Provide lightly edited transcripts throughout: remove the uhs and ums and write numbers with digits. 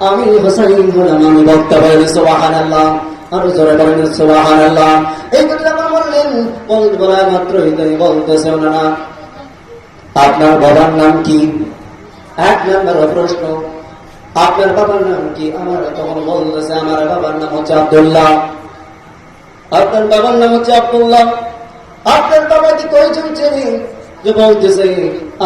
আমি হুসাইন হলাম, আমি বক্তা বলেন সুবহানাল্লাহ, আরো জোরে বলেন সুবহানাল্লাহ। এই কথা বললেন, বলা মাত্রই বলতেছে ওনারা, আপনার বাবার নাম কি? এক নম্বর প্রশ্ন, আপনার বাবার নাম কি? আমার তখন বলতেছে আমার বাবার নাম হচ্ছে আব্দুল্লাহ। আপনার বাবার নাম হচ্ছে আব্দুল্লাহ। আপনার বাবা কি কয়জন ছেলে? যে বলতেছে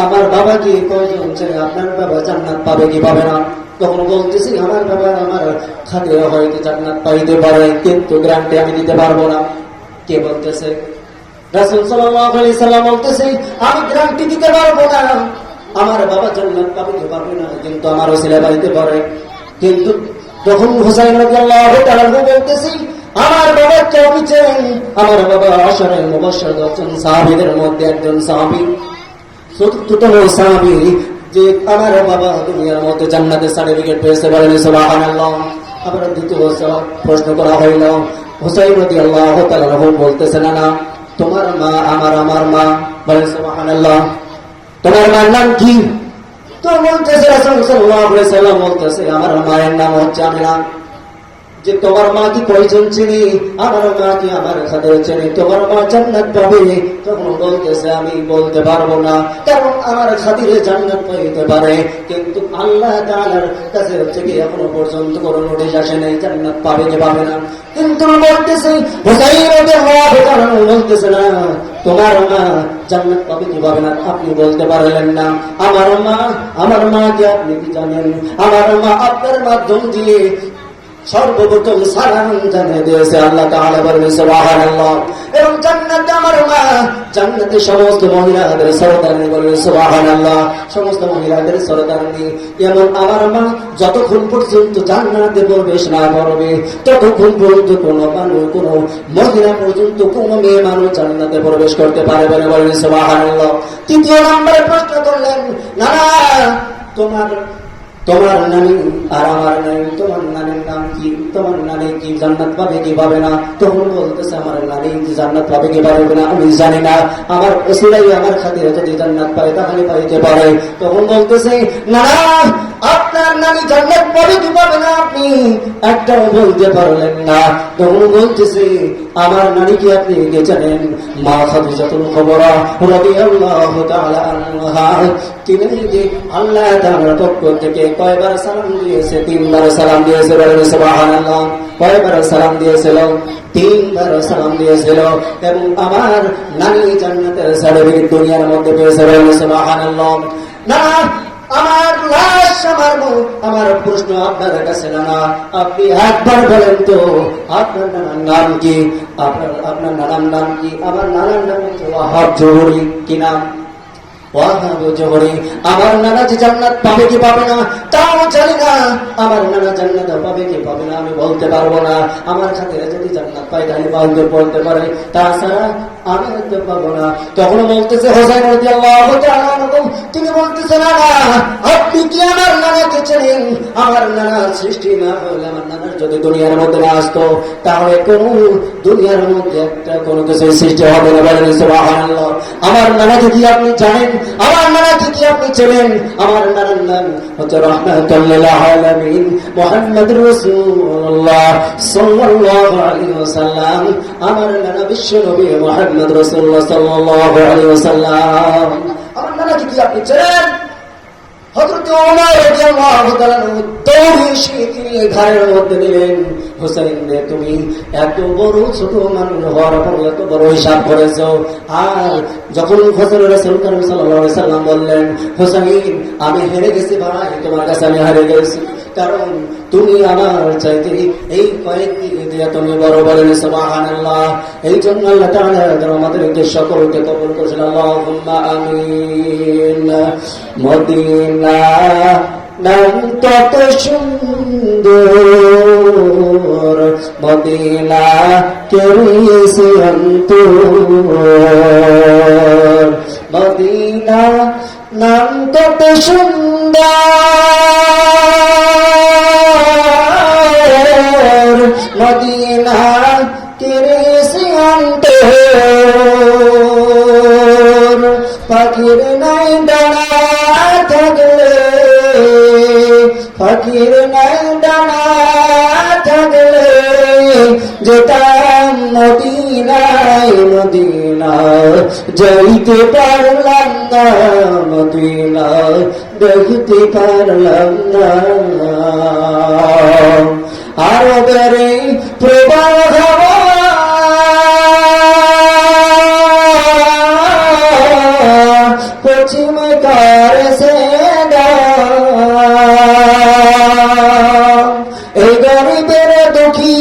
আমার বাবা কি কয়জন ছেলে? আপনার বাবা জান্নাত পাবে কি পাবে না? তখন বলতেছি আমার বাবা আমার খাতিরে হয়তো জান্নাত পাইতে পারে, কিন্তু গ্যারান্টি আমি দিতে পারবো না। কে বলতেছে? রাসূল সাল্লাল্লাহু আলাইহি সাল্লাম বলতেছে আমি গ্যারান্টি দিতে পারবো না, আমার বাবা জান্নাত পাবে কি পাবে না, কিন্তু আমার ওসিলা পাইতে পারে। কিন্তু তখন হুসাইন রাদিয়াল্লাহু তাআলা বলতেছি আমার বাবা কেমন ছিলেন? আমার বাবা আশারে মুবাশশির 10 জন সাহাবীদের মধ্যে একজন সাহাবী, চতুর্থতম সাহাবী, যে আমার বাবা দুনিয়ার মধ্যে জান্নাতের সার্টিফিকেট পেয়েছে, বলেন সুবহানাল্লাহ। আবার দ্বিতীয় প্রশ্ন করা হইল, হুসাইন রাদিয়াল্লাহু তাআলা বলতেছে না, তোমার মা আমার মা, বলেন সুবহানাল্লাহ। তোমার মার নাম কি? তো বলতেছে রাসূল সাল্লাল্লাহু আলাইহি ওয়াসাল্লাম বলতেছে আমার মায়ের নাম হচ্ছে আমিনা। যে তোমার মা কি কয়জন ছিলি? আমার মা কি আমার খাদের ছিলি? তোমার মা জান্নাত পাবে? তখন বলতেছে আমি বলতে পারবো না, কারণ আমার খাতিরে জান্নাত পাইতে পারে, কিন্তু আল্লাহ তাআলার কাছে হচ্ছে কি এখনো পর্যন্ত কোনো নোটিশ আসে নাই জান্নাত পাবে কি পাবে না। কিন্তু বলতেছে হুসাইন রাদিয়াল্লাহু তাআলা বলতেছে না, তোমার মা জান্নাত পাবে কি পাবে না আপনি বলতে পারলেন না। আমার মা কি আপনি কি জানেন? আমার মা আপনার মাধ্যম দিয়ে সর্বপ্রথম সালাম জানিয়ে দিয়েছে আল্লাহ তাআলা, বলেন সুবহানাল্লাহ। এবং জান্নাতে আমার মা জান্নাতে সমস্ত মহিলাদের সরদারনি, বলেন সুবহানাল্লাহ, সমস্ত মহিলাদের সরদারনি। এমন আমার মা যতক্ষণ পর্যন্ত জান্নাতে প্রবেশ না করবে ততক্ষণ পর্যন্ত কোনো মানুষ, কোনো মহিলা পর্যন্ত, কোনো মেয়ে মানুষ জান্নাতে প্রবেশ করতে পারবে না, বলেন সুবহানাল্লাহ। তৃতীয় নম্বরে প্রশ্ন করলেন, না তোমার নানি আর আমার নানি, তোমার নানির নাম কি? তোমার নানি কি জান্নাত পাবে কি পাবে না? তখন বলতেছে আমার নানি জান্নাত পাবে কি পাবে না আমি জানি না, আমার ওসিলাই আমার খাতিরে যদি জান্নাত পায় তাহলে পাইতে পারে। তখন বলতেছে না, আপনার নানি জান্নাত পাবে কি পাবে না আপনি একটাও বলতে পারলেন না। তখন বলতেছে আমার নানি কি আপনি কে জানেন? মা খাদিজাতুল কুবরা রাদিয়াল্লাহু তাআলা আনহা, তিনি যে আল্লাহ তাআলার পক্ষ থেকে কয়বার সালাম দিয়েছে? 3 বার সালাম দিয়েছে, বলেন সুবহানাল্লাহ। কয়বার সালাম দিয়েছিল? 3 বার সালাম দিয়েছিল। এবং আমার নানি জান্নাতের সার্টিফিকেট দুনিয়ার মধ্যে পেয়েছে, বলেন সুবহানাল্লাহ। না, আমার লাশ, আমার প্রশ্ন আপনার কাছে না, আপনি একবার বলেন তো আপনার নানার নাম কি? আপনার নানার নাম কি? আমার নানার নাম হচ্ছে ওয়াহাব জোহরি। কি নাম? ওয়াহাব জোহরি। আমার নানা যে জান্নাত পাবে কি পাবে না তাও জানি না, আমার নানা জান্নাত পাবে কি পাবে না আমি বলতে পারবো না। আমার খাতিরে যদি জান্নাত পাই তাহলে বলতে পারে, তাছাড়া আমি হয়তো পাবো না। তখন বলতেছে হুসাইন রাদিয়াল্লাহু তাআলা, তিনি বলতেছে না, আপনি কি আমার নানাকে চেনেন? আমার নানা সৃষ্টি না হলে, আমার নানার যদি দুনিয়ার মধ্যে না আসতো তাহলে কোন দুনিয়ার মধ্যে একটা কোনো কিছু সৃষ্টি হবে না, বলেন সুবহানাল্লাহ। আমার নানাকে কি আপনি জানেন? আমার নানাকে কি আপনি চেনেন? আমার নানার নাম হচ্ছে রাহমাতুল লিল আলামিন মুহাম্মদুর রাসূলুল্লাহ সাল্লাল্লাহু আলাইহি ওয়াসাল্লাম। আমার নানা বিশ্ব নবী মুহাম্মদ রাসূলুল্লাহ সাল্লাল্লাহু আলাইহি ওয়াসাল্লাম। আমার নানাকে কি আপনি চেনেন? হযরত ওমর রাদিয়াল্লাহু তাআলা দৌড়ে এসে তিনি ঘরের মধ্যে দিলেন, হুসাইন রে তুমি এত বড় ছোট মানুষ হওয়ার পর এত বড় হিসাব করেছো। আর যখন রাসূল সাল্লাল্লাহু আলাইহি সাল্লাম বললেন হুসাইন আমি হেরে গেছি ভাই, তোমার কাছে আমি হেরে গেছি, কারণ তুমি আমার চাইতে এই কয়েকদিন দিয়ে তুমি বড়, বলেন সুবহানাল্লাহ। এই জন্য আল্লাহ তাআলা আমাদেরকে সকলকে কবুল করেছেন, আল্লাহুম্মা আমিন। মদিনা নাম কত সুন্দর, মদিনা কেড়েছে অন্তর, মদিনা নাম কত সুন্দর, মদিনা কেড়েছে অন্তর। পাখির নাই ডানা থাকলে, পাখির ডানা থাকলে যেতাম মদিনায় মদিনা যাইতে পারলাম না মদিনা দেখতে পারলাম না আরবের প্রবাহ পশ্চিম কারসে এই গরিবের দুঃখী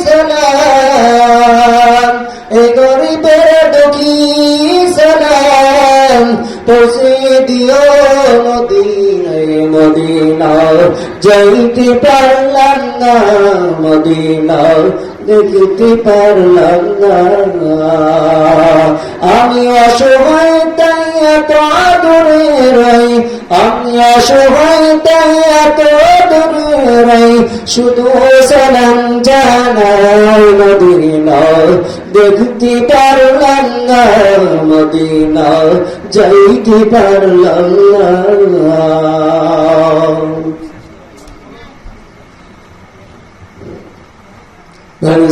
সালাম এই গরিবের দুঃখী সালাম পৌঁছে দিও মদিনায় মদিনা যাইতে পারলাম না মদিনা দেখতে পারলাম না আমি অসহায় তাই এত দূরে রই আমি অসহায় তাই এত দূরে রই শুধু সালাম জানাই মদিনা দেখতে পারলাম না মদিনা যাইতে পারলাম না